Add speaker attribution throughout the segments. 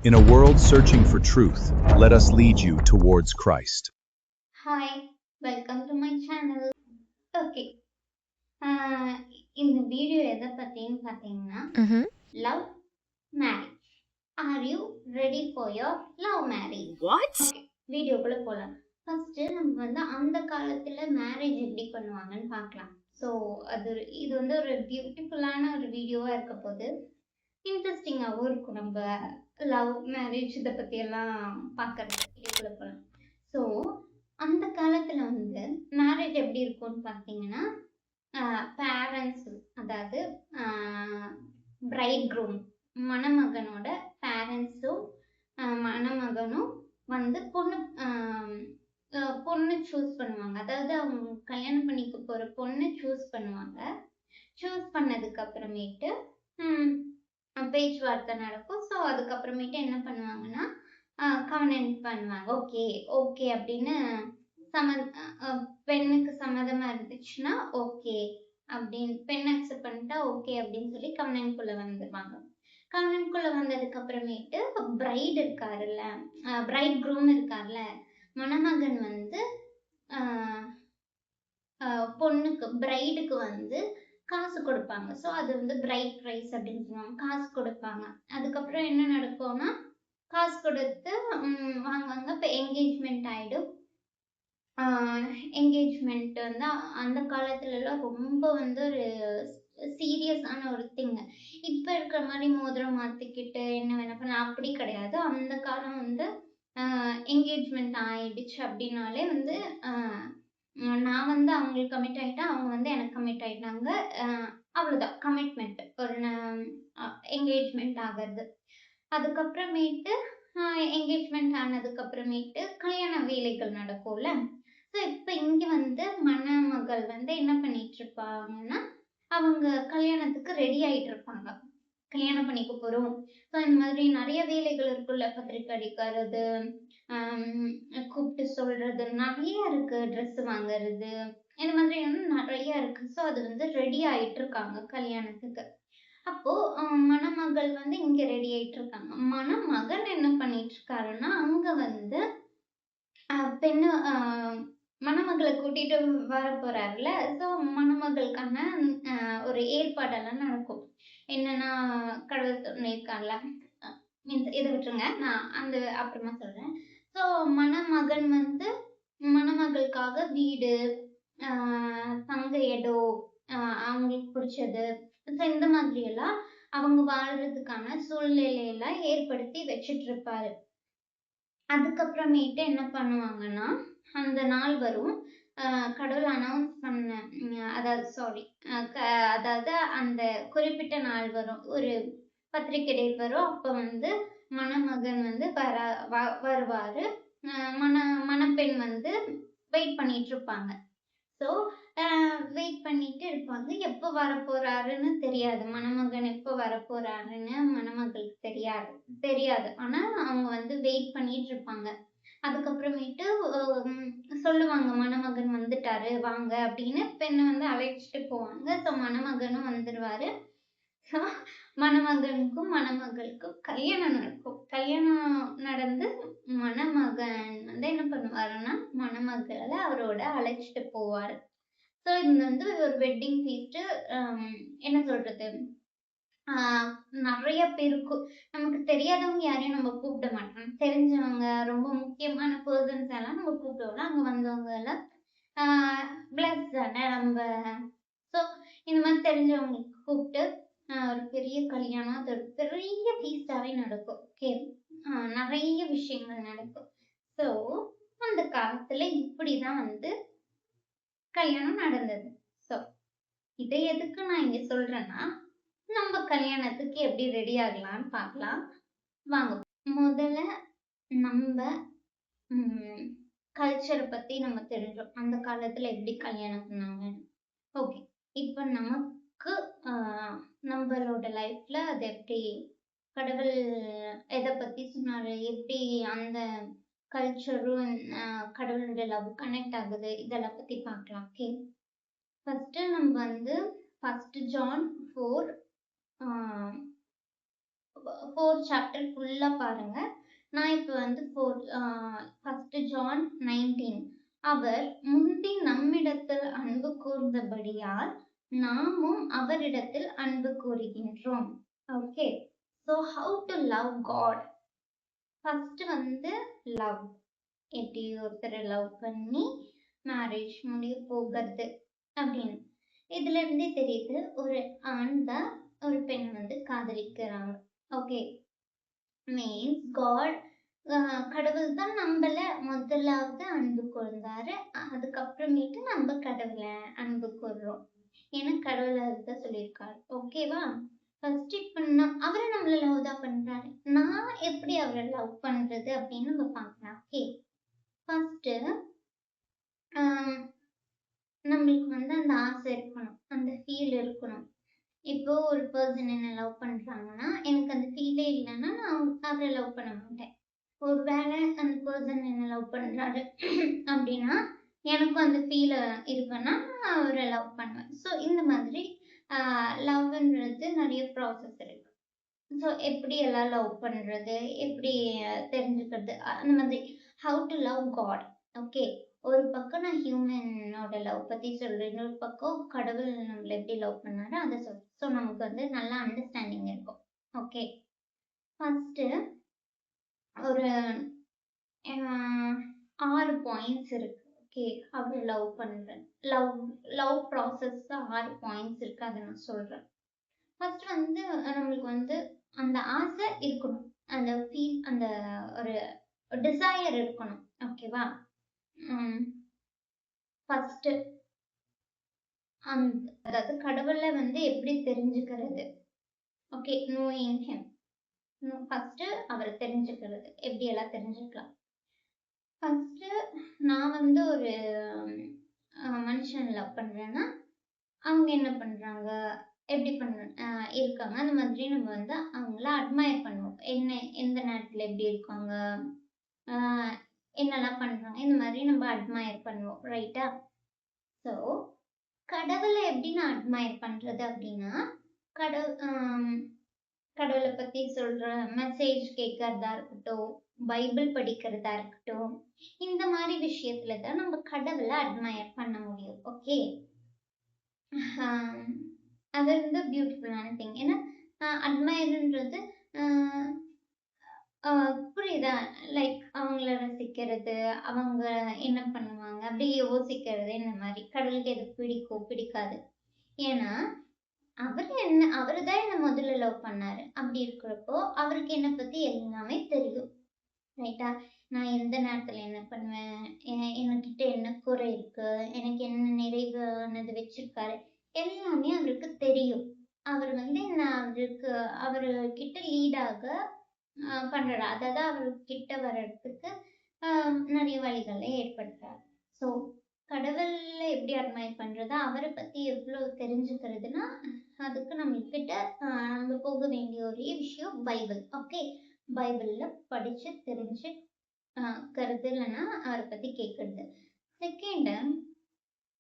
Speaker 1: In a world searching for truth, let us lead you towards Christ.
Speaker 2: Hi, welcome to my channel. Okay, இந்த video எதை பத்தின்னு பார்த்தீங்கன்னா
Speaker 3: Mm-hmm.
Speaker 2: Love marriage. Are you ready for your love marriage?
Speaker 3: What?
Speaker 2: Okay, வீடியோக்குள்ள போகலாம். First நம்ம வந்து அந்த காலத்துல marriage எப்படி பண்ணுவாங்கன்னு பார்க்கலாம். ஸோ இது வந்து ஒரு பியூட்டிஃபுல்லான ஒரு வீடியோவா இருக்க போது இன்ட்ரெஸ்டிங்காகவும் இருக்கும். நம்ம லவ் மேரேஜ் இதை பற்றியெல்லாம் பார்க்கறது வீடியோக்குள்ள போகலாம். ஸோ அந்த காலத்தில் வந்து மேரேஜ் எப்படி இருக்கும்னு பார்த்தீங்கன்னா பேரண்ட்ஸ், அதாவது பிரைட் க்ரூம் மணமகனோட பேரண்ட்ஸும் மணமகனும் வந்து பொண்ணு சூஸ் பண்ணுவாங்க. அதாவது அவங்க கல்யாணம் பண்ணிக்க போகிற பொண்ணு சூஸ் பண்ணுவாங்க. சூஸ் பண்ணதுக்கு அப்புறமேட்டு பேச்சுவார்த்தை நடக்கும். ஸோ அதுக்கப்புறமேட்டு என்ன பண்ணுவாங்கன்னா கவர்னன்ட் பண்ணுவாங்க. ஓகே ஓகே அப்படின்னு பெண்ணுக்கு சம்மதமாக இருந்துச்சுன்னா ஓகே அப்படின்னு, பெண் அக்செப்ட் பண்ணிட்டா ஓகே அப்படின்னு சொல்லி கவர்னன்ட்குள்ளே வந்துடுவாங்க. கவர்னன்ட்குள்ளே வந்ததுக்கு அப்புறமேட்டு பிரைட் இருக்காருல்ல, பிரைட் க்ரூம் இருக்கார்ல, மணமகன் வந்து பொண்ணுக்கு பிரைடுக்கு வந்து காசு கொடுப்பாங்க. ஸோ அது வந்து பிரைட் ப்ரைஸ் அப்படின்னு சொல்லுவாங்க. காசு கொடுப்பாங்க. அதுக்கப்புறம் என்ன நடக்கும்னா காசு கொடுத்து வாங்குவாங்க. இப்போ என்கேஜ்மெண்ட் ஆகிடும். என்கேஜ்மெண்ட் வந்து அந்த காலத்துலலாம் ரொம்ப வந்து ஒரு சீரியஸான ஒரு திங். இப்போ இருக்கிற மாதிரி மோதிரம் மாற்றிக்கிட்டு என்ன வேணா பண்ண அப்படி கிடையாது. அந்த காலம் வந்து என்கேஜ்மெண்ட் ஆயிடுச்சு அப்படின்னாலே வந்து நான் வந்து அவங்களுக்கு கமிட் ஆகிட்டேன், அவங்க வந்து எனக்கு கமிட் ஆகிட்டாங்க, அவ்வளோதான் கமிட்மெண்ட். ஒரு என்கேஜ்மெண்ட் ஆகிறது. அதுக்கப்புறமேட்டு என்கேஜ்மெண்ட் ஆனதுக்கப்புறமேட்டு கல்யாண வேலைகள் நடக்கும்ல. ஸோ இப்போ இங்கே வந்து மணமகள் வந்து என்ன பண்ணிட்டு இருப்பாங்கன்னா அவங்க கல்யாணத்துக்கு ரெடி ஆகிட்டு இருப்பாங்க. கல்யாணம் பண்ணிக்க போகிறோம். ஸோ இந்த மாதிரி நிறைய வேலைகள் இருக்குல்ல, பத்திரிக்கை அடிக்கிறது, கூப்பிட்டு சொல்றது, நிறைய இருக்கு, ட்ரெஸ் வாங்குறது, இந்த மாதிரி நிறைய இருக்கு. ஸோ அது வந்து ரெடி ஆயிட்டு இருக்காங்க கல்யாணத்துக்கு. அப்போ மணமகள் வந்து இங்க ரெடி ஆயிட்டு இருக்காங்க. மணமகன் என்ன பண்ணிட்டு இருக்காருன்னா அங்க வந்து பெண்ணு மணமகளை கூட்டிட்டு வர போறாருல. ஸோ மணமகளுக்கான ஒரு ஏற்பாடெல்லாம் நடக்கும். என்னன்னா கடவுள் சொல்லியிருக்கார்ல, மீன்ஸ் இதை விட்டுருங்க, நான் அந்த அப்புறமா சொல்றேன். ஸோ மணமகன் வந்து மணமகளுக்காக வீடு, தங்க இடம், அவங்களுக்கு பிடிச்சது, ஸோ இந்த மாதிரி எல்லாம் அவங்க வாழ்றதுக்கான சூழ்நிலையெல்லாம் ஏற்படுத்தி வச்சுட்டு இருப்பாரு. அதுக்கப்புறமேட்டு என்ன பண்ணுவாங்கன்னா அந்த நாள் வரும். கடவுள் அனௌன்ஸ் பண்ண, அதாவது அதாவது அந்த குறிப்பிட்ட நாள் வரும், ஒரு பத்திரிக்கை டேட் வரும். அப்போ வந்து மணமகன் வந்து வருவாரு. மணப்பெண் வந்து வெயிட் பண்ணிட்டு இருப்பாங்க. ஸோ வெயிட் பண்ணிட்டு இருப்பாங்க. எப்போ வரப்போறாருன்னு தெரியாது. மணமகன் எப்போ வரப்போறாருன்னு மணமகளுக்கு தெரியாது தெரியாது ஆனால் அவங்க வந்து வெயிட் பண்ணிட்டு இருப்பாங்க. அதுக்கப்புறமேட்டு சொல்லுவாங்க, மணமகன் வந்துட்டாரு வாங்க அப்படின்னு பெண்ணை வந்து அழைச்சிட்டு போவாங்க. ஸோ மணமகனும் வந்துடுவாரு. ஸோ மணமகனுக்கும் மணமகளுக்கும் கல்யாணம் நடக்கும். கல்யாணம் நடந்து மணமகன் வந்து என்ன பண்ணுவாருன்னா மணமகளை அவரோட அழைச்சிட்டு போவார். ஸோ இது வந்து ஒரு வெட்டிங் ஃபீஸ்ட்டு. என்ன சொல்றது, நிறைய பேருக்கு நமக்கு தெரியாதவங்க யாரையும் நம்ம கூப்பிட மாட்டோம். தெரிஞ்சவங்க ரொம்ப முக்கியமான பர்சன்ஸ் எல்லாம் நம்ம கூப்பிடுவோம்ல, அங்கே வந்தவங்க எல்லாம் பிளஸ் தானே நம்ம. ஸோ இந்த மாதிரி தெரிஞ்சவங்களுக்கு கூப்பிட்டு ஒரு பெரிய கல்யாணம், அது ஒரு பெரிய ஃபீஸ்டாகவே நடக்கும். ஓகே, நிறைய விஷயங்கள் நடக்கும். ஸோ அந்த காலத்தில் இப்படி தான் வந்து கல்யாணம் நடந்தது. ஸோ இதை எதுக்கு நான் இங்கே சொல்கிறேன்னா, நம்ம கல்யாணத்துக்கு எப்படி ரெடி ஆகலாம்னு பார்க்கலாம் வாங்க. முதல்ல நம்ம கல்ச்சரை பற்றி நம்ம தெரிஞ்சோம், அந்த காலத்தில் எப்படி கல்யாணம் பண்ணாங்க. ஓகே, இப்போ நமக்கு நம்மளோட லைஃப்பில் அது எப்படி கடவுள் எதை பற்றி சொன்னார், எப்படி அந்த கல்ச்சரும் கடவுளுடைய லவ் கனெக்ட் ஆகுது, இதெல்லாம் பற்றி பார்க்கலாம். ஓகே, ஃபஸ்ட்டு நம்ம வந்து 1 John 4 4 சாப்டர் ஃபுல்லா பாருங்க. நான் இப்ப வந்து 1 ஜான் 19 அவர் முந்தி நம்மிடத்தில் அன்பு கூர்ந்தபடியால் நாமும் அவரிடத்தில் அன்பு கூறுகின்றோம். Okay. So how to love God? First வந்து லவ். எப்படி ஒருத்தரை லவ் பண்ணி மேரேஜ் முடிய போகிறது அப்படின்னு. இதுல இருந்தே தெரியுது ஒரு ஆண் தான் ஒரு பெண் வந்து காதலிக்கிறாங்க. ஓகே. மீன்ஸ் காட், கடவுள் தான் நம்மள முதலாவது அன்பு கூர்ந்தாரு. அதுக்கப்புறமேட்டு நம்ம கடவுளை அன்பு கூர்றோம். ஏன்னா கடவுள் அதுதான் சொல்லியிருக்காரு. ஓகேவா? ஃபர்ஸ்ட் இப்ப அவரை நம்மள லவ் தான் பண்றாரு. நான் எப்படி அவரை லவ் பண்றது அப்படின்னு நம்ம பார்க்கலாம். ஓகே. ஃபர்ஸ்ட் நம்மளுக்கு வந்து அந்த ஆசை இருக்கணும், அந்த ஃபீல் இருக்கணும். இப்போ ஒரு பர்சன் என்ன லவ் பண்றாங்கன்னா, எனக்கு அந்த ஃபீலே இல்லைன்னா நான் அவரை லவ் பண்ண மாட்டேன். ஒரு வேளை அந்த பர்சன் என்ன லவ் பண்றாரு அப்படின்னா, எனக்கும் அந்த ஃபீல் இருக்குன்னா நான் அவரை லவ் பண்ணுவேன். ஸோ இந்த மாதிரி லவ்ன்றது நிறைய ப்ராசஸ் இருக்கு. ஸோ எப்படி எல்லாம் லவ் பண்றது, எப்படி தெரிஞ்சுக்கிறது, அந்த மாதிரி how to love God. Okay. ஒரு பக்கம் நான் ஹியூமனோட லவ் பத்தி சொல்றேன், இன்னொரு பக்கம் கடவுள் நம்மள எப்படி லவ் பண்ணாரு அதை சொல்றேன். ஸோ நமக்கு வந்து நல்ல அண்டர்ஸ்டாண்டிங் இருக்கும். ஓகே. ஃபர்ஸ்ட் ஒரு 6 பாயிண்ட்ஸ் இருக்கு. ஓகே. அவரை லவ் பண்றேன், லவ் லவ் ப்ராசஸ்ல 6 பாயிண்ட்ஸ் இருக்கு, அதை நான் சொல்றேன். ஃபர்ஸ்ட் வந்து நம்மளுக்கு வந்து அந்த ஆசை இருக்கணும், அந்த ஃபீல், அந்த ஒரு டிசையர் இருக்கணும். ஓகேவா? ஃபர்ஸ்ட் அதாவது கடவுளை வந்து எப்படி தெரிஞ்சுக்கிறது? ஓகே. Knowing him. ஃபர்ஸ்ட் அவரை தெரிஞ்சுக்கிறது எப்படி எல்லாம் தெரிஞ்சுக்கலாம். ஃபர்ஸ்ட் நான் வந்து ஒரு மனுஷன் லவ் பண்றேன்னா அவங்க என்ன பண்றாங்க, எப்படி இருக்காங்க, அந்த மாதிரி நம்ம வந்து அவங்கள அட்மையர் பண்ணுவோம். எந்த நேரத்துல எப்படி இருக்காங்க, என்னெல்லாம் பண்றாங்க, இந்த மாதிரி நம்ம அட்மையர் பண்ணுவோம். ரைட்டா? ஸோ கடவுளை எப்படி நான் அட்மையர் பண்றது அப்படின்னா, கடவுளை பத்தி சொல்ற மெசேஜ் கேட்கறதா இருக்கட்டும், பைபிள் படிக்கிறதா இருக்கட்டும், இந்த மாதிரி விஷயத்துல தான் நம்ம கடவுளை அட்மையர் பண்ண முடியும். ஓகே. அது வந்து பியூட்டிஃபுல்லான திங். ஏன்னா அட்மையர்ன்றது புரியுதா? லைக் அவங்கள ரசிக்கிறது, அவங்க என்ன பண்ணுவாங்க அப்படியே யோசிக்கிறது, இந்த மாதிரி. கடவுளுக்கு எது பிடிக்கும் பிடிக்காது. ஏன்னா அவரு தான் என்ன முதல்ல லவ் பண்ணாரு. அப்படி இருக்கிறப்போ அவருக்கு என்னை பத்தி எல்லாமே தெரியும். ரைட்டா? நான் எந்த நேரத்துல என்ன பண்ணுவேன், என்கிட்ட என்ன குறை இருக்கு, எனக்கு என்ன நிறைவானது வச்சிருக்காரு, எல்லாமே அவருக்கு தெரியும். அவர் வந்து என்ன அவரு கிட்ட லீடாக பண்றாரு. அதாவது அவரு கிட்ட வர்றதுக்கு நிறைய வழிகளை ஏற்படுத்துறாரு. ஸோ கடவுள்ல எப்படி அட்மையர் பண்றது, அவரை பத்தி எவ்வளவு தெரிஞ்சுக்கிறதுனா, அதுக்கு நம்ம கிட்ட நம்ம போக வேண்டிய ஒரே விஷயம் பைபிள். ஓகே. பைபிள்ல படிச்சு தெரிஞ்சு கருத்து இல்லைன்னா அவரை பத்தி கேட்கறது. செகண்ட்,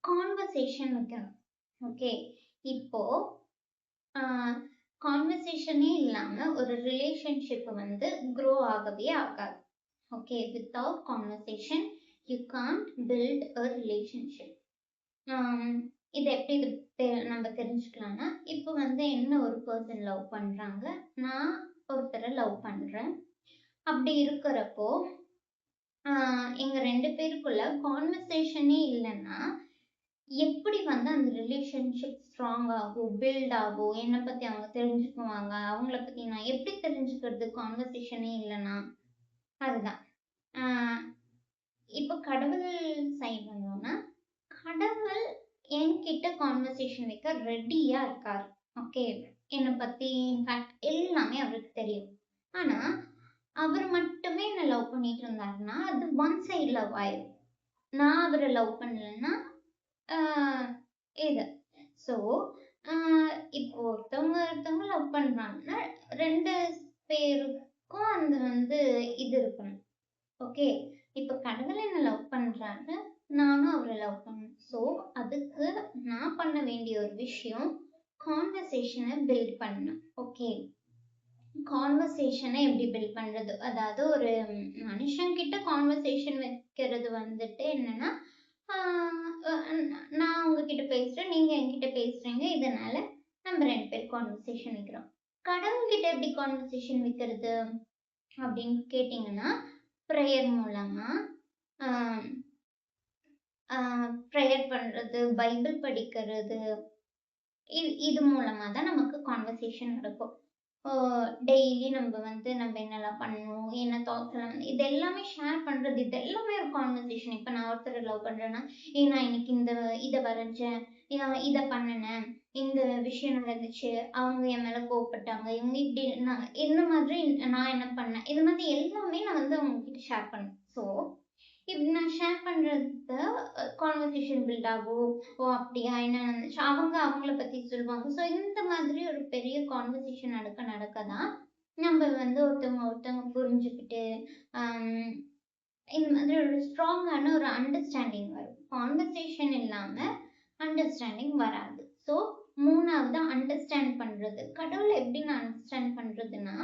Speaker 2: கான்வர்சேஷன் வைக்கணும். ஓகே. இப்போ கான்வர்சேஷனே இல்லாம ஒரு ரிலேஷன்ஷிப் வந்து க்ரோ ஆகவே ஆகாது. Okay. Without conversation you can't build a relationship. இது எப்படி நம்ம தெரிஞ்சுக்கலாம்னா, இப்போ வந்து என்ன ஒரு பர்சன் லவ் பண்றாங்க, நான் ஒருத்தரை லவ் பண்றேன். அப்படி இருக்கிறப்போ எங்க 2 பேருக்குள்ள கான்வர்சேஷனே இல்லைன்னா எப்படி வந்து அந்த ரிலேஷன்ஷிப் ஸ்ட்ராங் ஆகும், பில்ட் ஆகும், என்னை பத்தி அவங்க தெரிஞ்சுக்குவாங்க, அவங்கள பத்தி நான் எப்படி தெரிஞ்சுக்கிறது கான்வர்சேஷனே இல்லைன்னா? அதுதான். இப்போ கடவுள் சைட் வந்தோம்னா, கடவுள் என்கிட்ட கான்வர்சேஷன் வைக்க ரெடியா இருக்காரு. ஓகே. என்னை பத்தி இன்ஃபேக்ட் எல்லாமே அவருக்கு தெரியும். ஆனா அவர் மட்டுமே என்ன லவ் பண்ணிட்டு இருந்தாருன்னா அது ஒன் சைடு லவ் ஆயிடும். நான் அவரை லவ் பண்ணலன்னா இது. ஸோ இப்போ ஒருத்தவங்க லவ் பண்றாங்கன்னா 2 பேருக்கும் அந்த வந்து இது இருக்கணும். ஓகே. இப்போ கடவுள் என்ன லவ் பண்றாரு, நானும் அவரை லவ் பண்ணேன். ஸோ அதுக்கு நான் பண்ண வேண்டிய ஒரு விஷயம் கான்வர்சேஷனை பில்ட் பண்ணணும். ஓகே. கான்வர்சேஷனை எப்படி பில்ட் பண்றது, அதாவது ஒரு மனுஷங்கிட்ட கான்வர்சேஷன் வைக்கிறது வந்துட்டு என்னன்னா, நான் உங்ககிட்ட பேசுறேன், நீங்க என்கிட்ட பேசுறீங்க, இதனால நம்ம 2 பேர் கான்வர்சேஷன் வைக்கிறோம். கடவுள்கிட்ட எப்படி கான்வர்சேஷன் வைக்கிறது அப்படின்னு கேட்டிங்கன்னா, ப்ரேயர் மூலமா, ப்ரேயர் பண்றது, பைபிள் படிக்கிறது, இது மூலமா தான் நமக்கு கான்வர்சேஷன் நடக்கும். டெய்லி நம்ம என்னலாம் பண்ணணும், என்ன தாட்ஸ் எல்லாம் இது எல்லாமே ஷேர் பண்றது, இது எல்லாமே ஒரு கான்வர்சேஷன். இப்ப நான் ஒருத்தரை லவ் பண்றேன்னா, நான் இன்னைக்கு இத வரைஞ்சேன், இத பண்ணுனேன், இந்த விஷயம் நடந்துச்சு, அவங்க என் மேல கோவப்பட்டாங்க, இவங்க இப்படி நான் இந்த மாதிரி நான் என்ன பண்ணேன், இது மாதிரி எல்லாமே நான் அவங்க கிட்ட ஷேர் பண்ணேன். ஸோ இப்படி நான் ஷேர் பண்றத கான்வர்சேஷன் பில்ட் ஆகும். ஓ அப்படியா, என்ன நடந்துச்சு, அவங்கள பத்தி சொல்லுவாங்க. ஸோ இந்த மாதிரி ஒரு பெரிய கான்வர்சேஷன் நடக்க தான் நம்ம ஒருத்தவங்க புரிஞ்சுக்கிட்டு இந்த மாதிரி ஒரு ஸ்ட்ராங்கான ஒரு அண்டர்ஸ்டாண்டிங் வரும். கான்வர்சேஷன் இல்லாம அண்டர்ஸ்டாண்டிங் வராது. ஸோ 3வது அண்டர்ஸ்டாண்ட் பண்றது. கடவுளை எப்படி நான் அண்டர்ஸ்டாண்ட் பண்றதுன்னா,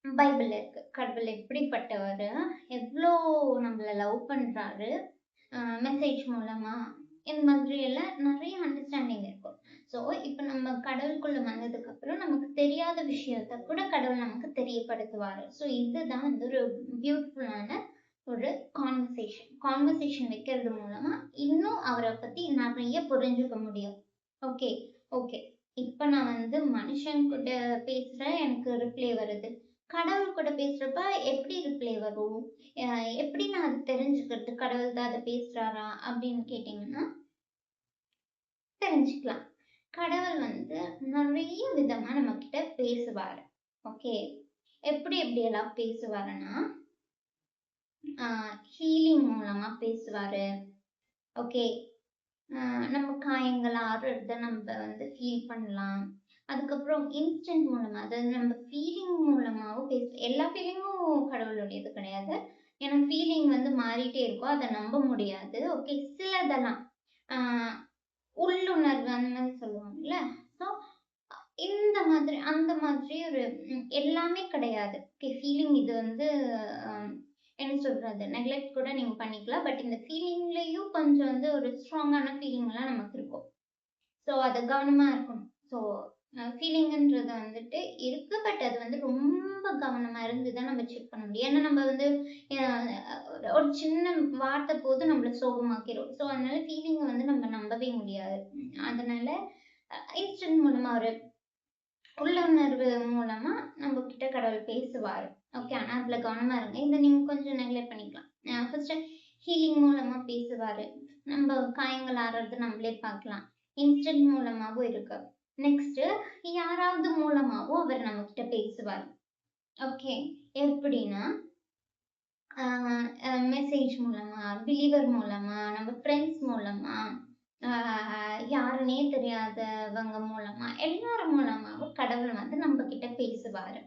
Speaker 2: பைபிள்ல இருக்கு. கடவுள் எப்படிப்பட்டவரு, எவ்வளோ நம்மள லவ் பண்றாரு, மெசேஜ் மூலமா, இந்த மாதிரி எல்லாம் நிறைய அண்டர்ஸ்டாண்டிங் இருக்கும். ஸோ இப்போ நம்ம கடவுளுக்குள்ள வந்ததுக்கு அப்புறம் நமக்கு தெரியாத விஷயத்த கூட கடவுள் நமக்கு தெரியப்படுத்துவாரு. ஸோ இதுதான் ஒரு பியூட்டிஃபுல்லான ஒரு கான்வர்சேஷன் வைக்கிறது மூலமா இன்னும் அவரை பத்தி நிறைய புரிஞ்சுக்க முடியும். ஓகே ஓகே இப்ப நான் மனுஷன் கூட பேசுறேன், எனக்கு ரிப்ளை வருது. கடவுள் கூட பேசுறப்ப எப்படி ரிப்ளை வரும், எப்படி நான் அது தெரிஞ்சுக்கிறது கடவுள் தான் அதை பேசுறாரா அப்படின்னு கேட்டீங்கன்னா, தெரிஞ்சுக்கலாம். கடவுள் நிறைய விதமா நம்ம கிட்ட பேசுவாரு. ஓகே, எப்படி எல்லாம் பேசுவாருன்னா, ஹீலிங் மூலமா பேசுவாரு. ஓகே, நம்ம காயங்கள் ஆறுறத நம்ம ஃபீல் பண்ணலாம். அதுக்கப்புறம் இன்ஸ்டன்ட் மூலமா, அதாவது நம்ம ஃபீலிங் மூலமாவும் எல்லா ஃபீலிங்கும் கடவுளுடையது கிடையாது. ஏன்னா ஃபீலிங் மாறிட்டே இருக்கும், அதை நம்ப முடியாது. ஓகே, சிலதெல்லாம் உள்ளுணர்வு அந்த மாதிரி சொல்லுவாங்கல்ல. ஸோ இந்த மாதிரி அந்த மாதிரி ஒரு எல்லாமே கிடையாது. ஓகே, ஃபீலிங் இது என்ன சொல்றது, நெக்லெக்ட் கூட நீங்க பண்ணிக்கலாம். பட் இந்த ஃபீலிங்லயும் கொஞ்சம் ஒரு ஸ்ட்ராங்கான ஃபீலிங்லாம் நமக்கு இருக்கும். ஸோ அதை கவனமா இருக்கணும். ஸோ ஃபீலிங்ன்றது இருக்கு. பட் அது ரொம்ப கவனமா இருந்து தான் நம்ம செக் பண்ண முடியும். ஏன்னா நம்ம ஒரு சின்ன வார்த்தை போது நம்மள சோகமாக்கிரும். ஸோ அதனால ஃபீலிங்கை நம்ம நம்பவே முடியாது. அதனால இன்ஸ்டன்ட் மூலமா ஒரு உள்ளுணர்வு மூலமா நம்ம கிட்ட கடவுள் பேசுவாரு. ஓகே, ஆனா அதுல கவனமா இருங்க. இதை நீங்க கொஞ்சம் நெக்லெக்ட் பண்ணிக்கலாம். ஃபர்ஸ்ட் ஹீலிங் மூலமா பேசுவாரு. நம்ம காயங்கள் ஆறுறது நம்மளே பார்க்கலாம். இன்ஸ்டன்ட் மூலமாவும் இருக்கு. நெக்ஸ்ட் யாராவது மூலமாவும் அவர் நம்ம கிட்ட பேசுவார். ஓகே, எப்படின்னா மெசேஜ் மூலமா, பிலீவர் மூலமா, நம்ம ஃப்ரெண்ட்ஸ் மூலமா, யாருன்னே தெரியாதவங்க மூலமா, எல்லாரும் மூலமாவும் கடவுள் நம்ம கிட்ட பேசுவாரு.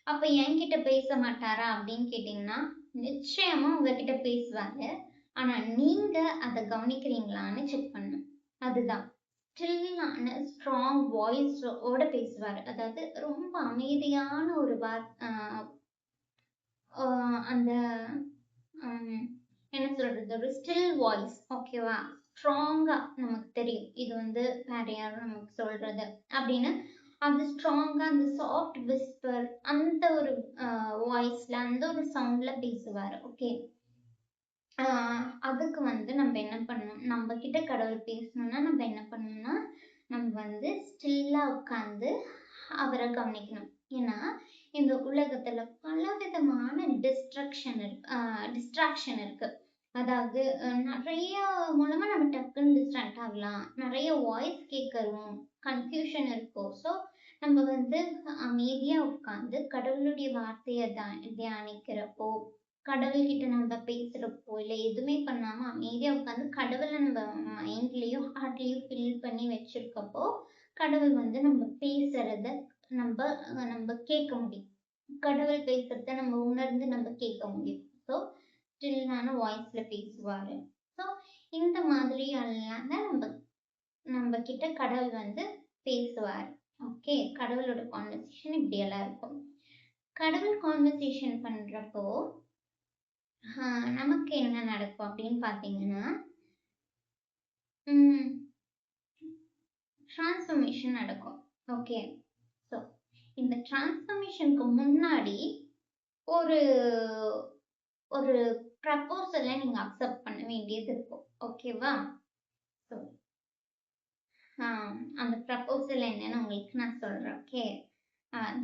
Speaker 2: அப்ப என்கிட்ட பேச மாட்டாரா அப்படின்னு கேட்டீங்கன்னா, நிச்சயமா உங்ககிட்ட பேசுவாரு. ஆனா நீங்க அதை கவனிக்கிறீங்களான்னு செக் பண்ணணும். அதுதான் ஸ்டில்லான ஸ்ட்ராங் வாய்ஸோட பேசுவாரு. அதாவது ரொம்ப அமைதியான ஒரு அந்த என்ன சொல்றது, ஒரு ஸ்டில் வாய்ஸ். ஓகேவா, ஸ்ட்ராங்கா நமக்கு தெரியும் இது வேற யாரும் நமக்கு சொல்றது அப்படின்னு. அந்த ஸ்ட்ராங்கா அந்த சாஃப்ட் விஸ்பர் அந்த ஒரு வாய்ஸ்ல அந்த ஒரு சவுண்ட்ல பேசுவாரு. ஓகே, அதுக்கு நம்ம என்ன பண்ணணும், நம்ம கிட்ட கடவுள் பேசணும்னா நம்ம என்ன பண்ணணும்னா, நம்ம ஸ்டில்லா உட்கார்ந்து அவரை கவனிக்கணும். ஏன்னா இந்த உலகத்துல பல விதமான டிஸ்ட்ராக்ஷன் இருக்கு. அதாவது நிறைய மூலமா நம்ம டக்குன்னு டிஸ்ட்ராக்ட் ஆகலாம். நிறைய வாய்ஸ் கேட்கறோம், கன்ஃபியூஷன் இருக்கும். ஸோ நம்ம அமைதியா உட்கார்ந்து கடவுளுடைய வார்த்தையை தியானிக்கிறப்போ, கடவுள்கிட்ட நம்ம பேசுறப்போ, இல்லை எதுவுமே பண்ணாம அமைதியா உட்காந்து கடவுளை நம்ம மைண்ட்லயும் ஹார்ட்லயும் ஃபில் பண்ணி வச்சிருக்கப்போ, கடவுள் நம்ம பேசுறத நம்ம கேட்க முடியும். கடவுள் பேசுறத நம்ம உணர்ந்து நம்ம கேட்க முடியும். ஸோ ஸ்டில்லான வாய்ஸ்ல பேசுவாரு. ஸோ இந்த மாதிரி எல்லாம் நம்ம கிட்ட கடவுள் பேசுவார். ஓகே, கடவுளோட கான்வர்சேஷன் இப்படியெல்லாம் இருக்கும். கடவுள் கான்வர்சேஷன் பண்றப்போ நமக்கு என்ன நடக்கும் அப்படின்னு பார்த்தீங்கன்னா, டிரான்ஸ்ஃபர்மேஷன் நடக்கும். ஓகே. ஸோ இந்த டிரான்ஸ்ஃபர்மேஷனுக்கு முன்னாடி ஒரு ஒரு ப்ரப்போசலை நீங்க அக்செப்ட் பண்ண வேண்டியது இருக்கும். ஓகேவா? ஸோ அந்த ப்ரப்போசல் என்னன்னு உங்களுக்கு நான் சொல்றேன். ஓகே. ஃபர்ஸ்ட்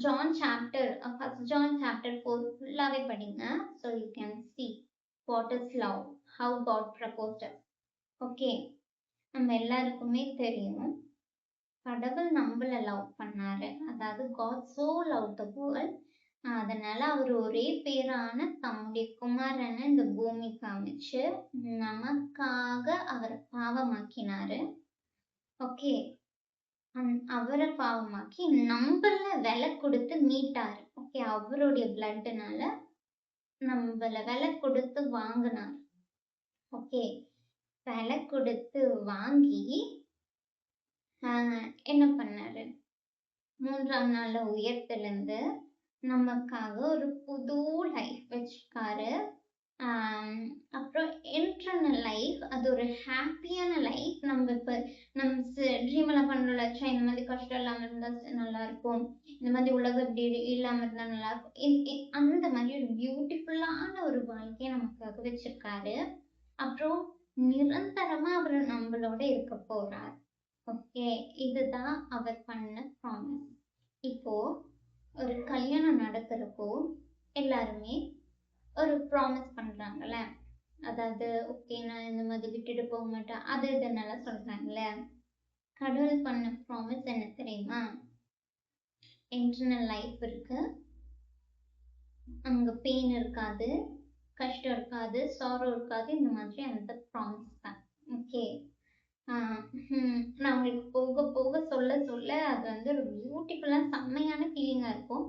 Speaker 2: ஜான் சாப்டர் 4 ஃபுல்லாவே படிங்க. So you can see what is love, how God proposed us. Okay. நம்ம எல்லாருக்குமே தெரியும், கடவுள் நம்மள லவ் பண்ணாரு. அதாவது God so loved the world. அதனால அவர் ஒரே பேரான தம்முடைய குமாரனை இந்த பூமிக்கு அமைச்சு நமக்காக அவரை பாவமாக்கினாரு. ஓகே. அவரை பாவமாக்கி நம்மள விலை கொடுத்து மீட்டாரு. ஓகே. அவருடைய பிளட்னால நம்மள விலை கொடுத்து வாங்கினார். ஓகே. விலை கொடுத்து வாங்கி என்ன பண்ணாரு, 3ஆம் நாள்ல உயிர்த்தெழுந்து நமக்காக ஒரு புது லைஃப் வச்சிருக்காரு. அப்புறம் இன்டர்னல் லைஃப், அது ஒரு ஹாப்பியான லைஃப். நம்ம இப்போ நம்ம ட்ரீம் எல்லாம் பண்றோம்ல, இந்த மாதிரி கஷ்டம் இல்லாம இருந்தா நல்லா இருக்கும், இந்த மாதிரி உலகம் இப்படி இல்லாம இருந்தா நல்லா இருக்கும், அந்த மாதிரி ஒரு பியூட்டிஃபுல்லான ஒரு வாழ்க்கையை நமக்காக வச்சிருக்காரு. அப்புறம் நிரந்தரமா அவர் நம்மளோட இருக்க போறார். ஓகே. இதுதான் அவர் பண்ண ப்ராமிஸ். இப்போ ஒரு கல்யாணம் நடக்கிறப்போ எல்லாருமே ஒரு ப்ராமிஸ் பண்றாங்கல்ல, அதாவது ஓகே நான் இந்த மாதிரி விட்டுட்டு போக மாட்டேன், அது இதனால சொல்றாங்கல்ல. கடவுள் பண்ண ப்ராமிஸ் என்ன தெரியுமா? இன்டர்னல் லைஃப் இருக்கு, அங்க பெயின் இருக்காது, கஷ்டம் இருக்காது, சாரோ இருக்காது. இந்த மாதிரி அந்த ப்ராமிஸ் தான். ஓகே. நான் உங்களுக்கு போக போக சொல்ல சொல்ல அது வந்து ஒரு பியூட்டிஃபுல்லான செம்மையான ஃபீலிங்கா இருக்கும்.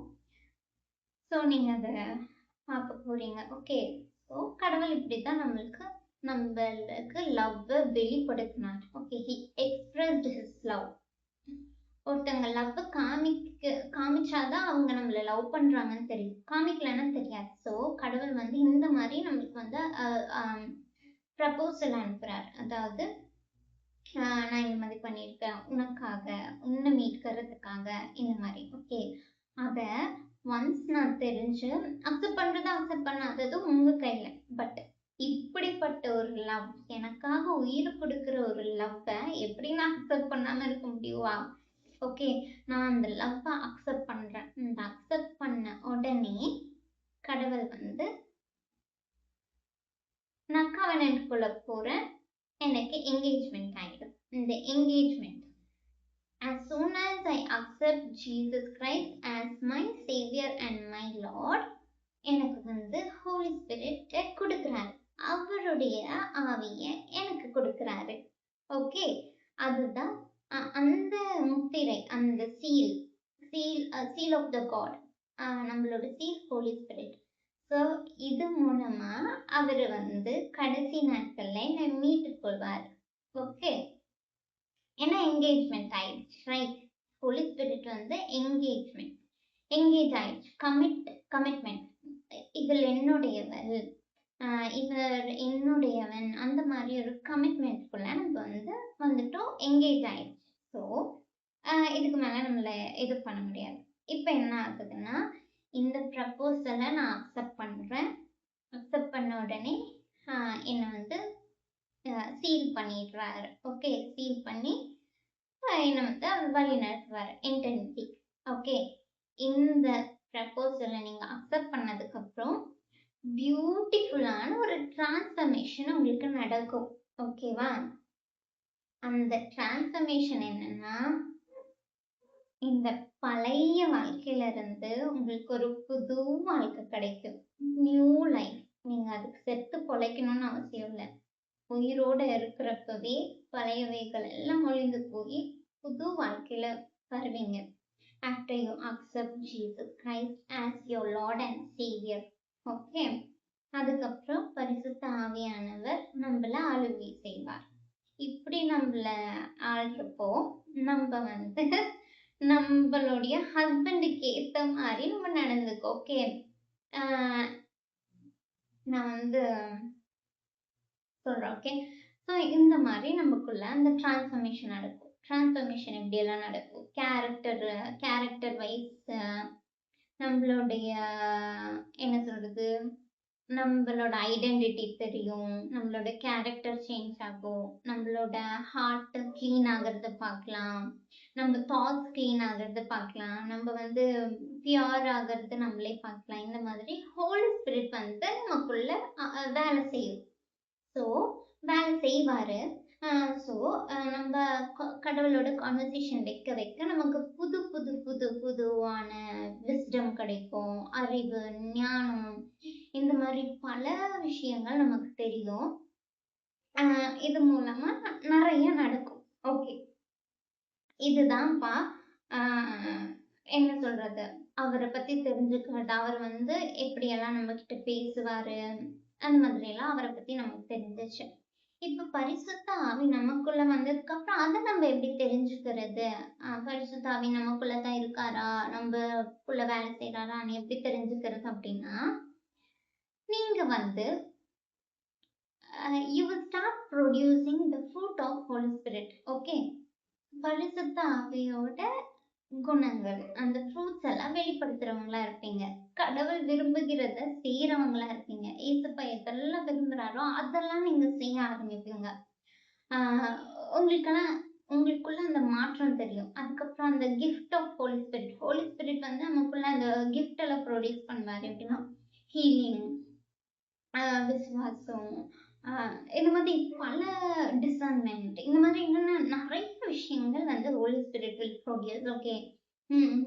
Speaker 2: ஸோ நீங்க அதை பார்க்க போறீங்க. ஓகே. ஸோ கடவுள் இப்படிதான் நம்மளுக்கு லவ்வை வெளிப்படுத்தினார். Okay. He expressed his love. ஒருத்தவங்க லவ் காமிச்சாதான் அவங்க நம்மள லவ் பண்றாங்கன்னு தெரியும், காமிக்கலன்னா தெரியாது. ஸோ கடவுள் வந்து இந்த மாதிரி நம்மளுக்கு வந்து ப்ரப்போசல் அனுப்புறார். அதாவது நான் இந்த மாதிரி பண்ணியிருக்கேன் உனக்காக, உன்னை மீட்கிறதுக்காக, இந்த மாதிரி. ஓகே. அத ஒன்ஸ் நான் தெரிஞ்சு அக்செப்ட் பண்றது அக்செப்ட் பண்ணாததும் உங்க கையில. பட் இப்படிப்பட்ட ஒரு லவ், எனக்காக உயிர் கொடுக்கிற ஒரு லவ்வை எப்படி நான் அக்செப்ட் பண்ணாம இருக்க முடியுமா? ஓகே. நான் அந்த லவ்வை அக்செப்ட் பண்றேன். இந்த அக்செப்ட் பண்ண உடனே கடவுள் வந்து நான் கவனன்ட்குள்ள போறேன், எனக்கு என்கேஜ்மெண்ட் ஆயிடும். இந்த engagement as soon as I accept Jesus Christ as my savior and my lord, எனக்கு வந்து ஹோலி ஸ்பிரிட் கொடுக்கிறாரு, அவருடைய ஆவியை எனக்கு கொடுக்கிறாரு. ஓகே. அதுதான் அந்த முத்திரை, அந்த சீல் ஆஃப் த காட், நம்மளோட சீல் ஹோலி ஸ்பிரிட். ஸோ இது மூலமா அவர் வந்து கடைசி நாட்கள்ல என்னை மீட்டுக் கொள்வார். ஓகே. ஏன்னா என்கேஜ்மெண்ட் ஆயிடுச்சு, ரைட்? ஹோலி ஸ்பிரிட் வந்து என்கேஜ் ஆயிடுச்சு. கமிட்மெண்ட், இவள் என்னுடையவள், இவர் என்னுடையவன், அந்த மாதிரி ஒரு கமிட்மெண்ட்குள்ள நம்ம வந்துட்டோம், என்கேஜ் ஆயிடுச்சு. ஸோ இதுக்கு மேல நம்மள இது பண்ண முடியாது. இப்போ என்ன ஆகுதுன்னா, இந்த ப்ரப்போசலை நான் அக்செப்ட் பண்றேன். அக்செப்ட் பண்ண உடனே என்னை வந்து சீல் பண்ணிடுறாரு. ஓகே. சீல் பண்ணி என்னை வந்து அவர் வழி நடத்துவார் என்டர்னிட்டி. ஓகே. இந்த ப்ரப்போசலை நீங்க அக்செப்ட் பண்ணதுக்கு அப்புறம் பியூட்டிஃபுல்லான ஒரு டிரான்ஸ்ஃபர்மேஷன் உங்களுக்கு நடக்கும். ஓகேவா? அந்த டிரான்ஸ்ஃபர்மேஷன் என்னன்னா, இந்த பழைய வாழ்க்கையில இருந்து உங்களுக்கு ஒரு புது வாழ்க்கை கிடைக்கும், நியூ லைஃப். நீங்க அதுக்கு செத்து பொழைக்கணும்னு அவசியம் இல்லை. உயிரோட இருக்கிறப்பவே பழையவைகள் எல்லாம் ஒழிந்து போய் புது வாழ்க்கையில வருவீங்க. After you accept Jesus Christ as your Lord and Savior. Okay. அதுக்கப்புறம் பரிசுத்த ஆவியானவர் நம்மள ஆளுகை செய்வார். இப்படி நம்மள ஆள்றப்போ நம்ம வந்து நம்மளுடைய ஹஸ்பண்டுக்கு ஏத்த மாரி நம்ம நடந்துக்கோ. ஓகே. ஆ நான் வந்து சொல்றேன். ஓகே. ஸோ இந்த மாரி நமக்குள்ள அந்த டிரான்ஸ்ஃபர்மேஷன் நடக்கும். டிரான்ஸ்ஃபர்மேஷன் எப்படியெல்லாம் நடக்கும்? கேரக்டர் வைஸ் நம்மளுடைய என்ன சொல்றது? நம்மளோட ஐடென்டிட்டி தெரியும். நம்மளோட கேரக்டர் சேஞ்ச் ஆகும். நம்மளோட ஹார்ட் கிளீன் ஆகுறத பார்க்கலாம். நம்ம தாட்ஸ் கிளீன் ஆகுறத பார்க்கலாம். நம்ம வந்து பியூர் ஆகுறத நம்மளே பார்க்கலாம். இந்த மாதிரி ஹோலி ஸ்பிரிட் வந்து நமக்குள்ள வேலை செய்யும். ஸோ வேலை செய்வாரு. ஸோ நம்ம கடவுளோட கான்வர்சேஷன் வைக்க வைக்க நமக்கு புது புது புது புதுவான விஸ்டம் கிடைக்கும். அறிவு, ஞானம் இந்த மாதிரி பல விஷயங்கள் நமக்கு தெரியும். இது மூலமா நிறைய நடக்கும். ஓகே. இதுதான்ப்பா என்ன சொல்றது? அவரை பத்தி தெரிஞ்சுக்கிறது. அவர் வந்து எப்படியெல்லாம் நம்ம கிட்ட பேசுவாரு, அந்த மாதிரி எல்லாம் அவரை பத்தி நமக்கு தெரிஞ்சிச்சு. இப்ப பரிசுத்த ஆவி நமக்குள்ள வந்ததுக்கு அப்புறம் அதை நம்ம எப்படி தெரிஞ்சுக்கிறது? பரிசுத்த ஆவி நமக்குள்ள தான் இருக்காரா, நம்மக்குள்ள வேலை செய்யறாரான்னு எப்படி தெரிஞ்சுக்கிறது அப்படின்னா, நீங்க வந்து you will start producing the fruit of Holy Spirit. Okay. பரிசுத்த ஆவியோட குணங்கள், அந்த ஃப்ரூட்ஸ் எல்லாம் வெளிப்படுத்துறவங்களா இருப்பீங்க. கடவுள் விரும்புகிறத செய்யறவங்களா இருப்பீங்க. ஏசப்பா எதெல்லாம் விரும்புறாரோ அதெல்லாம் நீங்க செய்ய ஆரம்பிப்பீங்க. உங்களுக்கெல்லாம் உங்களுக்குள்ள அந்த மாற்றம் தெரியும். அதுக்கப்புறம் அந்த கிஃப்ட் ஆஃப் ஹோலி ஸ்பிரிட் வந்து நமக்குள்ள அந்த கிஃப்ட் எல்லாம் ப்ரொடியூஸ் பண்ணுவாரு. எப்படின்னா ஹீலிங், விசுவாசம், இந்த மாதிரி பல டிசர்ன்மெண்ட், இந்த மாதிரி இன்னும் நிறைய விஷயங்கள் வந்து Holy Spirit will produce. Okay.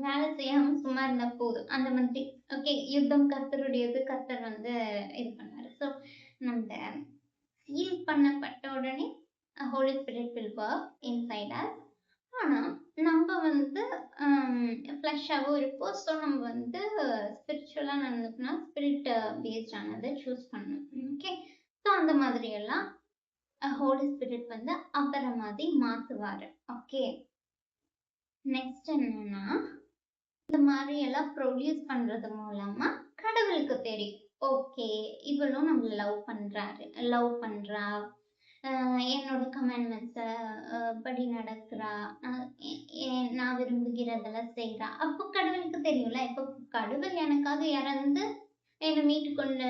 Speaker 2: வேலை செய்யாம சும்மா இருந்தா போதும் அந்த மாதிரி. ஓகே. யுத்தம் கர்த்தருடையது, கர்த்தர் வந்து இது பண்ணாரு. ஸோ நம்ம சீல் பண்ணப்பட்ட உடனே Holy Spirit will work inside us. ஆனா நம்ம வந்து ஃப்ளஷ்ஷாகவும் இருப்போம். ஸோ நம்ம வந்து ஸ்பிரிச்சுவலாக நடந்துக்கணும்னா ஸ்பிரிட் பேஸ்டானதை சூஸ் பண்ணணும். ஓகே. ஸோ அந்த மாதிரி எல்லாம் ஹோலி ஸ்பிரிட் வந்து அவரை மாதிரி மாத்துவாரு. ஓகே. நெக்ஸ்ட் என்னன்னா, இந்த மாதிரி எல்லாம் ப்ரொடியூஸ் பண்றது மூலமா கடவுளுக்கு தெரியும். ஓகே, இவளும் நம்மள லவ் பண்றா, என்னோட கமெண்ட்மெண்ட்ஸை படி நடக்கிறா, நான் விரும்புகிறதெல்லாம் செய்கிறா. அப்போ கடவுளுக்கு தெரியும்ல. இப்போ கடவுள் எனக்காக இறந்து என்னை மீட்டு கொண்ட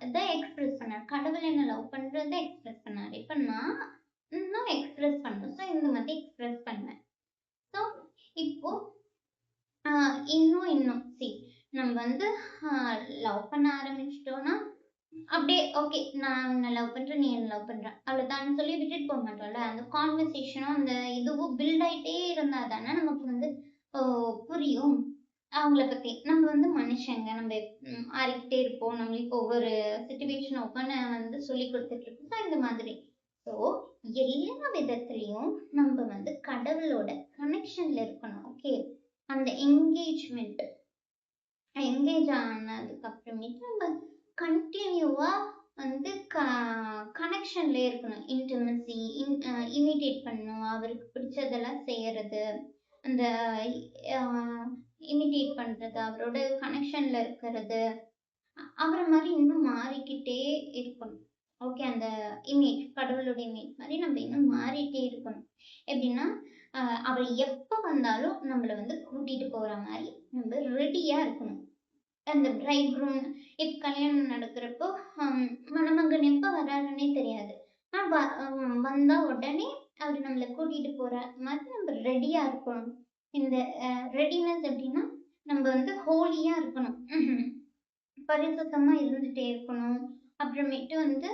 Speaker 2: அதை எக்ஸ்பிரஸ் பண்ணார். கடவுள் என்னை லவ் பண்றத எக்ஸ்பிரஸ் பண்ணார். இப்போ நான் எக்ஸ்பிரஸ் பண்றேன். ஸோ இந்த மாதிரி எக்ஸ்பிரஸ் பண்ணுவேன். ஸோ இப்போ இன்னும் நம்ம வந்து லவ் பண்ண ஆரம்பிச்சிட்டோம்னா அப்படியே ஓகே, நான் உன்னை லவ் பண்றேன், நீ என்ன லவ் பண்ற, அவ்வளவுதான் சொல்லி விட்டுட்டு போக மாட்டோம்ல. அந்த கான்வர்சேஷனும் அந்த இதுவும் பில்ட் ஆயிட்டே இருந்தா தானே நமக்கு வந்து புரியும் அவங்கள பத்தி. நம்ம வந்து மனுஷங்க, நம்ம ஆறிக்கிட்டே இருப்போம். நம்மளுக்கு ஒவ்வொரு சிச்சுவேஷன் ஒவ்வொன்று வந்து சொல்லி கொடுத்துட்டு இருக்கோம். ஸோ இந்த மாதிரி. ஸோ எல்லா விதத்துலையும் நம்ம வந்து கடவுளோட கனெக்ஷன்ல இருக்கணும். ஓகே. அந்த என்கேஜ் ஆனதுக்கு அப்புறமேட்டு நம்ம கண்டினியூவா வந்து கனெக்ஷன்ல இருக்கணும். இன்டிமசி, இமிட்டேட் பண்ணணும். அவருக்கு பிடிச்சதெல்லாம் செய்யறது, அந்த இமிட்டேட் பண்றது, அவரோட கனெக்ஷன்ல இருக்கிறது, அவரை மாதிரி இன்னும் மாறிக்கிட்டே இருக்கணும். ஓகே. அந்த இமேஜ், கடவுளோட இமேஜ் மாதிரி நம்ம இன்னும் மாறிட்டே இருக்கணும். எப்படின்னா அவர் எப்ப வந்தாலும் நம்மள வந்து கூட்டிட்டு போற மாதிரி நம்ம ரெடியா இருக்கணும். அந்த பிரைட் க்ரூம் இப்ப கல்யாணம் நடக்கிறப்போ மணமகன் எப்ப வராருன்னே தெரியாது. வந்தா உடனே அவர் நம்மளை கூட்டிட்டு போற மாதிரி நம்ம ரெடியா இருக்கணும். இந்த ரெடினஸ் எப்படின்னா நம்ம வந்து ஹோலியா இருக்கணும், பரிசுத்தமா இருந்துட்டே இருக்கணும். அப்புறமேட்டு வந்து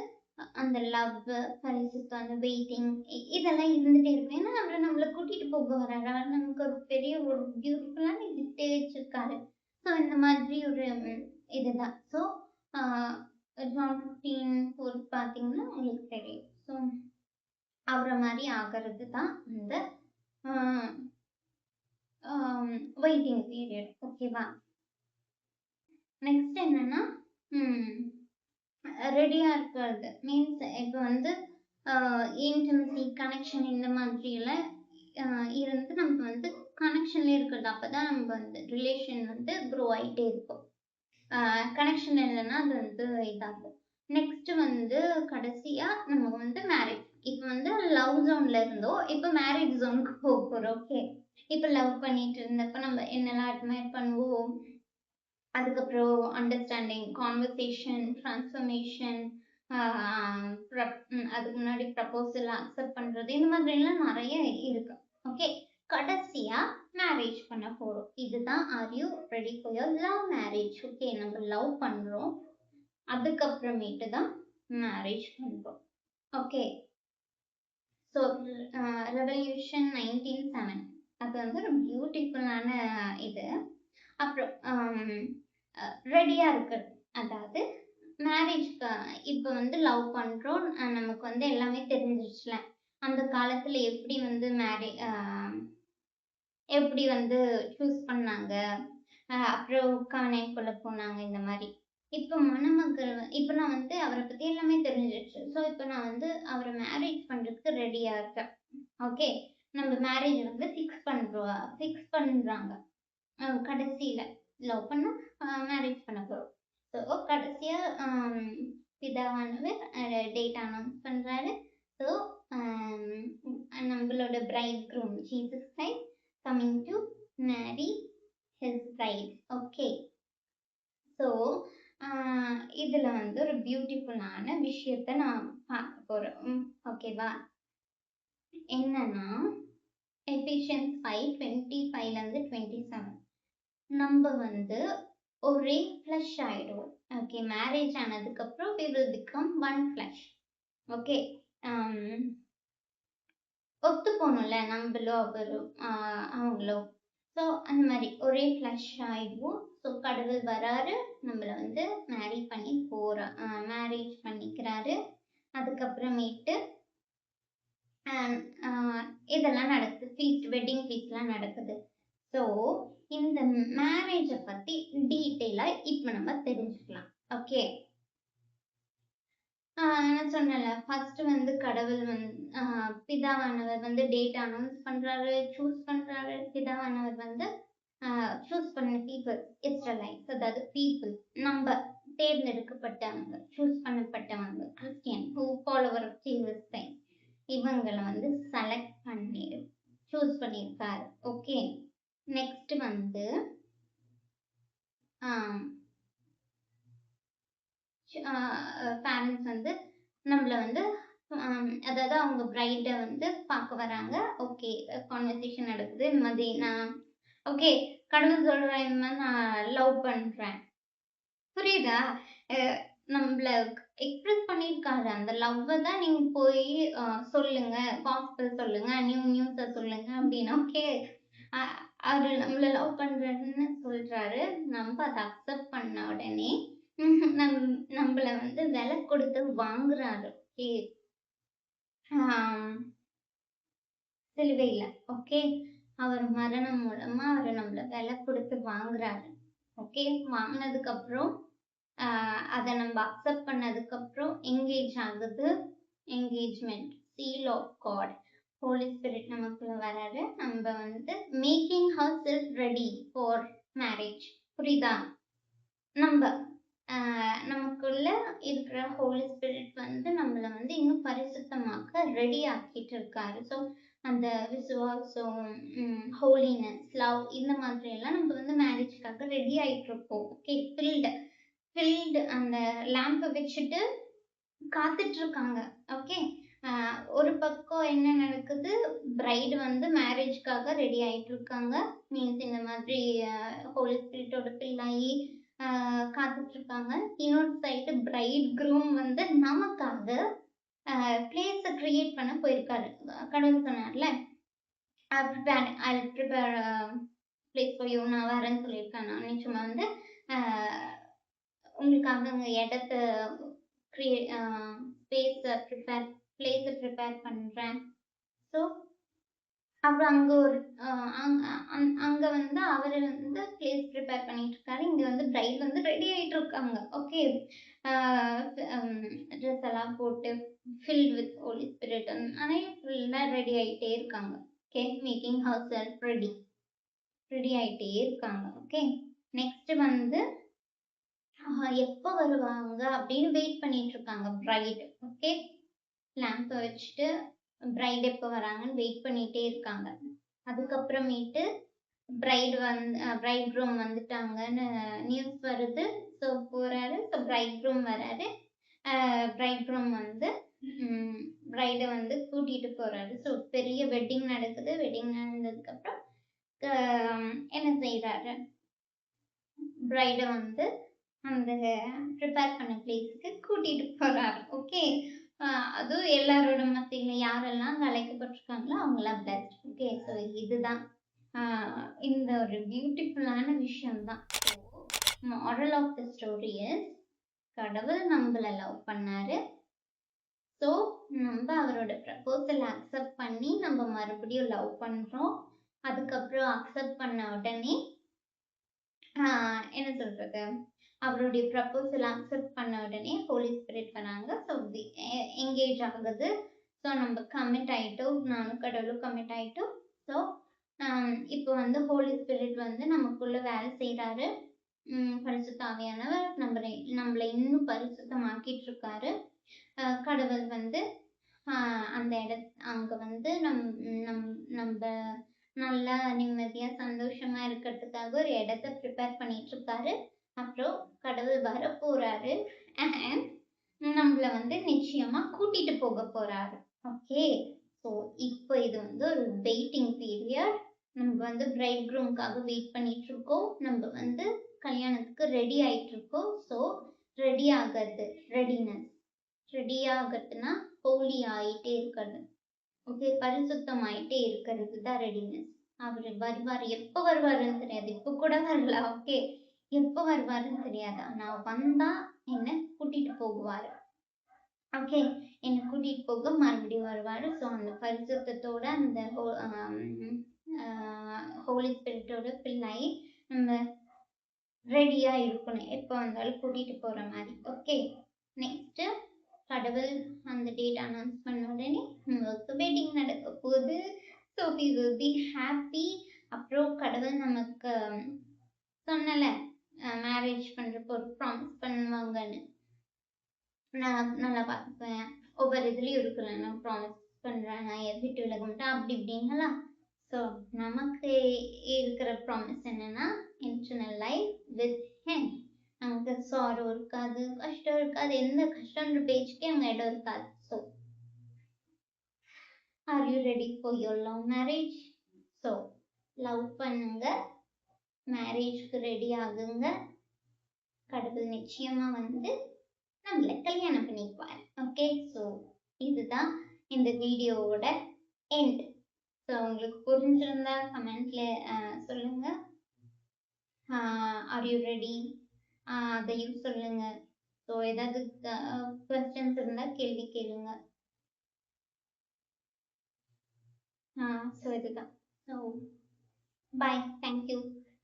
Speaker 2: அந்த லவ், பரிசுத்தம், அந்த வெயிட்டிங் இதெல்லாம் இருந்துட்டே இருக்கும். ஏன்னா அவர் நம்மளை கூட்டிட்டு போக வர்றாரு. நமக்கு ஒரு பெரிய ஒரு பியூட்டிஃபுல்லான கிஃப்டே வச்சிருக்காரு. ஸோ இந்த மாதிரி ஒரு இதுதான். ஸோ ஜான் 15:4 பார்த்தீங்கன்னா உங்களுக்கு தெரியும். ஸோ அவரை மாதிரி ஆகிறது தான் இந்த வெயிட்டிங் பீரியட். ஓகேவா. நெக்ஸ்ட் என்னன்னா ரெடியா இருக்கிறது மீன்ஸ் இப்போ வந்து இன்டிமசி, கனெக்ஷன் இந்த மாதிரி எல்லாம் இருந்து நமக்கு வந்து கனெக்ஷன்லயே இருக்கிறது. அப்பதான் நம்ம வந்து ரிலேஷன் வந்து க்ரோ ஆயிட்டே இருக்கும். கனெக்ஷன் இல்லன்னா அது வந்து இதாகும். நெக்ஸ்ட் வந்து கடைசியா நம்ம வந்து மேரேஜ். இப்ப வந்து லவ் ஜோன்ல இருந்தோம். இப்ப மேரேஜ் ஜோனுக்கு போறோம். ஓகே. இப்ப லவ் பண்ணிட்டு இருந்தப்ப நம்ம என்னலாம் அட்மையர் பண்ணுவோம். அதுக்கப்புறம் அண்டர்ஸ்டாண்டிங், கான்வர்சேஷன், ட்ரான்ஸ்ஃபர்மேஷன், ஆ அதுக்கு முன்னாடி ப்ரப்போசல் அக்செப்ட் பண்றது. இந்த மாதிரிலாம் நெறைய இருக்கு. ஓகே. கடைசியா மேரேஜ் பண்ண போறோம். இதுதான் are you ready for your love marriage? Okay. நம்ம லவ் பண்றோம். அதுக்கப்புறமேட்டு தான் மேரேஜ் பண்றோம். ஓகே. ஸோ ரெவல்யூஷன் 1907 அது வந்து ஒரு பியூட்டிஃபுல்லான இது. அப்புறம் ரெடியா இருக்கிறது. அதாவது மேரேஜ்க்கு இப்ப வந்து லவ் பண்றோம். நமக்கு வந்து எல்லாமே தெரிஞ்சிருச்சுல. அந்த காலத்துல எப்படி வந்து எப்படி வந்து சூஸ் பண்ணாங்க. அப்புறம் கானேக்குள்ள போனாங்க இந்த மாரி. இப்ப மணமகள் இப்ப நான் வந்து அவர பத்தி எல்லாமே தெரிஞ்சிருச்சு. ஸோ இப்ப நான் வந்து அவர மேரேஜ் பண்றதுக்கு ரெடியா இருக்கேன். ஓகே. நம்ம மேரேஜ் வந்து ஃபிக்ஸ் பண்றாங்க. கடைசியில லவ் பண்ணா மேரேஜ் பண்ண போறோம். ஸோ கடைசியா பிதாவானவர் டேட் அனௌன்ஸ் பண்றாரு. ஸோ நம்மளோட bridegroom Jesus Christ coming to marry his bride. Okay. So இதுல வந்து ஒரு பியூட்டிஃபுல்லான விஷயத்த நான் பார்க்க போறோம். ஓகேவா? என்னன்னா எஃபிஷியன்ஸ் 5:25 ல இருந்து 27 நம்ம வந்து ஒரே ஃப்ளஷ் ஆயிடுவோம். ஓகே. மேரேஜ் ஆனதுக்கப்புறம் we will become one flesh. Okay. ஒத்து போகணும்ல நம்மளும் அவரும் அவங்களும். ஸோ அந்த மாதிரி ஒரே ஃப்ளஷ் ஆயிடுவோம். ஸோ கடவுள் வராரு, நம்மள வந்து மேரேஜ் பண்ணிக்கிறாரு. அதுக்கப்புறமேட்டு இதெல்லாம் நடக்குது. வெட்டிங் ஃபீஸ்ட்லாம் நடக்குது. ஸோ இந்த மேரேஜ பத்தி டீட்டெயிலா இப்ப நம்ம தெரிஞ்சுக்கலாம். ஓகே. நான் சொன்னேன்ல, ஃபர்ஸ்ட் வந்து கடவுள் பிதாவானவர் வந்து டேட் அனௌன்ஸ் பண்றாரு, சூஸ் பண்றாரு. பிதாவானவர் வந்து சூஸ் பண்ண பீப்பிள் இஸ்ரலைட்ஸ், அதாவது பீப்பிள் நம்ம தேர்ந்தெடுக்கப்பட்டவங்க, சூஸ் பண்ணப்பட்டவங்க, Christian who follower of Jesus Christ, இவங்கள வந்து செலக்ட் பண்ணி சூஸ் பண்ணியிருக்காரு. ஓகே. நெக்ஸ்ட் வந்து பேரண்ட்ஸ் வந்து நம்மள வந்து அதாவது அவங்க பிரைட வந்து பார்க்க வராங்க. ஓகே. கான்வர்சேஷன் நடக்குது. இந்த மாதிரி ஓகே. கடவுள் சொல்றேன், இந்த மாதிரி நான் லவ் பண்றேன். புரியுதா? நம்மள எக்ஸ்பிரஸ் பண்ணியிருக்காரு. அந்த லவ்வ தான் நீங்க போய் சொல்லுங்க, காஸ்பல் சொல்லுங்க, நியூஸ சொல்லுங்க அப்படின்னு. ஓகே. அவரு நம்மள லவ் பண்றாருன்னு சொல்றாரு. நம்ம அதை அக்செப்ட் பண்ண உடனே நம்மள வந்து விலை கொடுத்து வாங்குறாரு. ஓகே. சிலுவையில. ஓகே. அவர் மரணம் மூலமா அவரு நம்மள விலை கொடுத்து வாங்குறாரு. ஓகே. வாங்கினதுக்கு அப்புறம் அத நம்ம அக்செப்ட் பண்ணதுக்கு அப்புறம் என்கேஜ் ஆகுது. Engagement, seal of God, Holy Spirit நமக்குள்ள வராரு. நம்ம வந்து making herself ready for marriage. புரியுதா? நமக்குள்ள இருக்கிற ஹோலி ஸ்பிரிட் வந்து நம்மள வந்து இன்னும் பரிசுத்தமாக்க ரெடி ஆக்கிட்டு இருக்காரு. ஸோ அந்த விசுவாசம், ஹோலினஸ், லவ் இந்த மாதிரி எல்லாம் நம்ம வந்து மேரேஜ்க்காக ரெடி ஆயிட்டு இருப்போம். ஓகே. ஃபில்டு அந்த லேம்பை வச்சுட்டு காத்துட்டு இருக்காங்க. ஓகே. ஒரு பக்கம் என்ன நடக்குது, பிரைடு வந்து மேரேஜ்க்காக ரெடி ஆயிட்டு இருக்காங்க. மீன்ஸ் இந்த மாதிரி ஹோலி ஸ்பிரிட்டோட ஃபில் ஆகி காத்துட்டு இருக்காங்க. இன்னொரு சைடு பிரைட் க்ரூம் வந்து நமக்காக பிளேஸை கிரியேட் பண்ண போயிருக்காரு. கடவுள் சொன்னார்ல, ஐ ப்ரிப்பேர் பிளேஸ் ஃபார் யூ, நான் வரேன்னு சொல்லியிருக்கேன். நான் நிச்சயமா வந்து உங்களுக்காக அங்கே இடத்த பிளேஸை ப்ரிப்பேர் பண்ணுறேன். ஸோ அப்புறம் அங்க வந்து அவரு வந்து பிளேஸ் ப்ரிப்பேர் பண்ணிட்டு இருக்காரு. இங்க வந்து பிரைட் வந்து ரெடி ஆயிட்டு இருக்காங்க. ஓகே. ட்ரெஸ் எல்லாம் போட்டு ஃபில்ட் வித் ஹோலி ஸ்பிரிட் ஃபுல்லா ரெடி ஆயிட்டே இருக்காங்க. Okay. Making herself ready. Ready ஆயிட்டே இருக்காங்க. ஓகே, நெக்ஸ்ட் வந்து எப்போ வருவாங்க அப்படின்னு வெயிட் பண்ணிட்டு இருக்காங்க பிரைட். ஓகே, லேம்பை வச்சுட்டு பிரைட் எப்போ வராங்கன்னு வெயிட் பண்ணிட்டே இருக்காங்க. அதுக்கப்புறமேட்டு பிரைட் க்ரூம் வந்துட்டாங்கன்னு நியூஸ் வருது. ஸோ போறாரு. ஸோ பிரைட் க்ரூம் வராரு. பிரைட் க்ரூம் வந்து பிரைடை வந்து கூட்டிட்டு போறாரு. ஸோ பெரிய வெட்டிங் நடக்குது. வெட்டிங் நடந்ததுக்கப்புறம் என்ன செய்யறாரு, பிரைடை வந்து அந்த ப்ரிப்பேர் பண்ண பிளேஸுக்கு கூட்டிட்டு போறாரு. ஓகே, அதுவும் எல்லாரோட மத்தியில யாரெல்லாம் அழைக்கப்பட்டிருக்காங்களோ அவங்களாம் பிளஸ்ட். ஓகே, ஸோ இதுதான் இந்த ஒரு பியூட்டிஃபுல்லான விஷயம் தான். Moral of the story is, கடவுள் நம்மள லவ் பண்ணாரு. ஸோ நம்ம அவரோட ப்ரப்போசல் அக்செப்ட் பண்ணி நம்ம மறுபடியும் லவ் பண்றோம். அதுக்கப்புறம் அக்செப்ட் பண்ண உடனே என்ன சொல்றது, அவருடைய ப்ரப்போசல் அக்செப்ட் பண்ண உடனே ஹோலி ஸ்பிரிட் வராங்க. ஸோ என்கேஜ் ஆகுது. ஸோ நம்ம கமிட் ஆயிட்டோம், நானும் கடவுளும் கமிட் ஆயிட்டோம். ஸோ இப்போ வந்து ஹோலி ஸ்பிரிட் வந்து நமக்குள்ள வேலை செய்கிறாரு. பரிசுத்த ஆவியானவர் நம்மளை இன்னும் பரிசுத்தமாக்கிட்டு இருக்காரு. கடவுள் வந்து அந்த அங்கே வந்து நம்ம நல்லா நிம்மதியா சந்தோஷமா இருக்கிறதுக்காக ஒரு இடத்த ப்ரிப்பேர் பண்ணிட்டு இருக்காரு. அப்புறம் கடவுள் வர போறாரு அண்ட் நம்மள வந்து நிச்சயமா கூட்டிட்டு போக போறாரு. ஓகே, ஸோ இப்போ இது வந்து ஒரு வெயிட்டிங் பீரியட். நம்ம வந்து பிரைட் க்ரூம்காக வெயிட் பண்ணிட்டு இருக்கோம். நம்ம வந்து கல்யாணத்துக்கு ரெடி ஆயிட்டு இருக்கோம். ஸோ ரெடி ஆகிறது, ரெடி ஆகிறதுனா ஹோலி ஆயிட்டே இருக்கிறது. ஓகே, பரிசுத்தம் ஆயிட்டே இருக்கிறது தான் ரெடினஸ். அவர் வருவார். எப்போ வருவாருன்னு தெரியாது. இப்போ கூட வரல. ஓகே, எப்போ வருவாருன்னு தெரியாது. ஆனால் வந்தா என்னை கூட்டிட்டு போகுவாரு. ஓகே, என்னை கூட்டிட்டு போக மறுபடியும் வருவாரு. ஸோ அந்த பரிசுத்தத்தோட அந்த ஹோலி ஸ்பிரிட்டோட பிள்ளை நம்ம ரெடியா இருக்கணும், எப்போ வந்தாலும் கூட்டிட்டு போற மாதிரி. ஓகே, நெக்ஸ்ட் கடவுள் அந்த டேட் அனௌன்ஸ் பண்ண உடனே நமக்கு வெட்டிங் நடக்க போகுது. So we will be happy. அப்புறம் கடவுள் நமக்கு சொன்னல மேரேஜ் பண்றப்போ ஒரு ப்ராமிஸ் பண்ணுவாங்கன்னு, நான் நல்லா பார்த்துப்பேன், ஒவ்வொரு இதுலயும் இருக்குல்ல, நான் ப்ராமிஸ் பண்றேன், நான் விட்டு விலக மாட்டேன் அப்படி இப்படிங்களா. ஸோ நமக்கு இருக்கிற ப்ராமிஸ் என்னன்னா, இன்டர்னல் லைஃப் வித் ஹிம். அங்கே சாரோ இருக்காது, கஷ்டம் இருக்காது, எந்த கஷ்டம்ன்ற பேச்சுக்கே அங்கே இடம் இருக்காது. So are you ready for your love marriage? So love பண்ணுங்க, மேரேஜ்க்கு ரெடி ஆகுங்க. கடவுள் நிச்சயமா வந்து நம்மளை கல்யாணம் பண்ணிக்குவார். ஓகே, ஸோ இதுதான் இந்த வீடியோவோட எண்ட். ஸோ உங்களுக்கு புரிஞ்சிருந்தா கமெண்ட்ல சொல்லுங்க. ஆர் யூ ரெடி அதையும் சொல்லுங்க. ஸோ ஏதாவது கொஸ்டின்ஸ் இருந்தால் கேள்வி கேளுங்க. ஸோ இதுதான். So bye, thank you.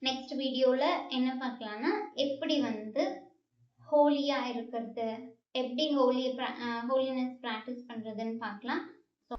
Speaker 2: நெக்ஸ்ட் வீடியோவில் என்ன பார்க்கலான்னா, எப்படி வந்து ஹோலியாக இருக்கிறது, எப்படி ஹோலினஸ் ப்ராக்டிஸ் பண்ணுறதுன்னு பார்க்கலாம். ஸோ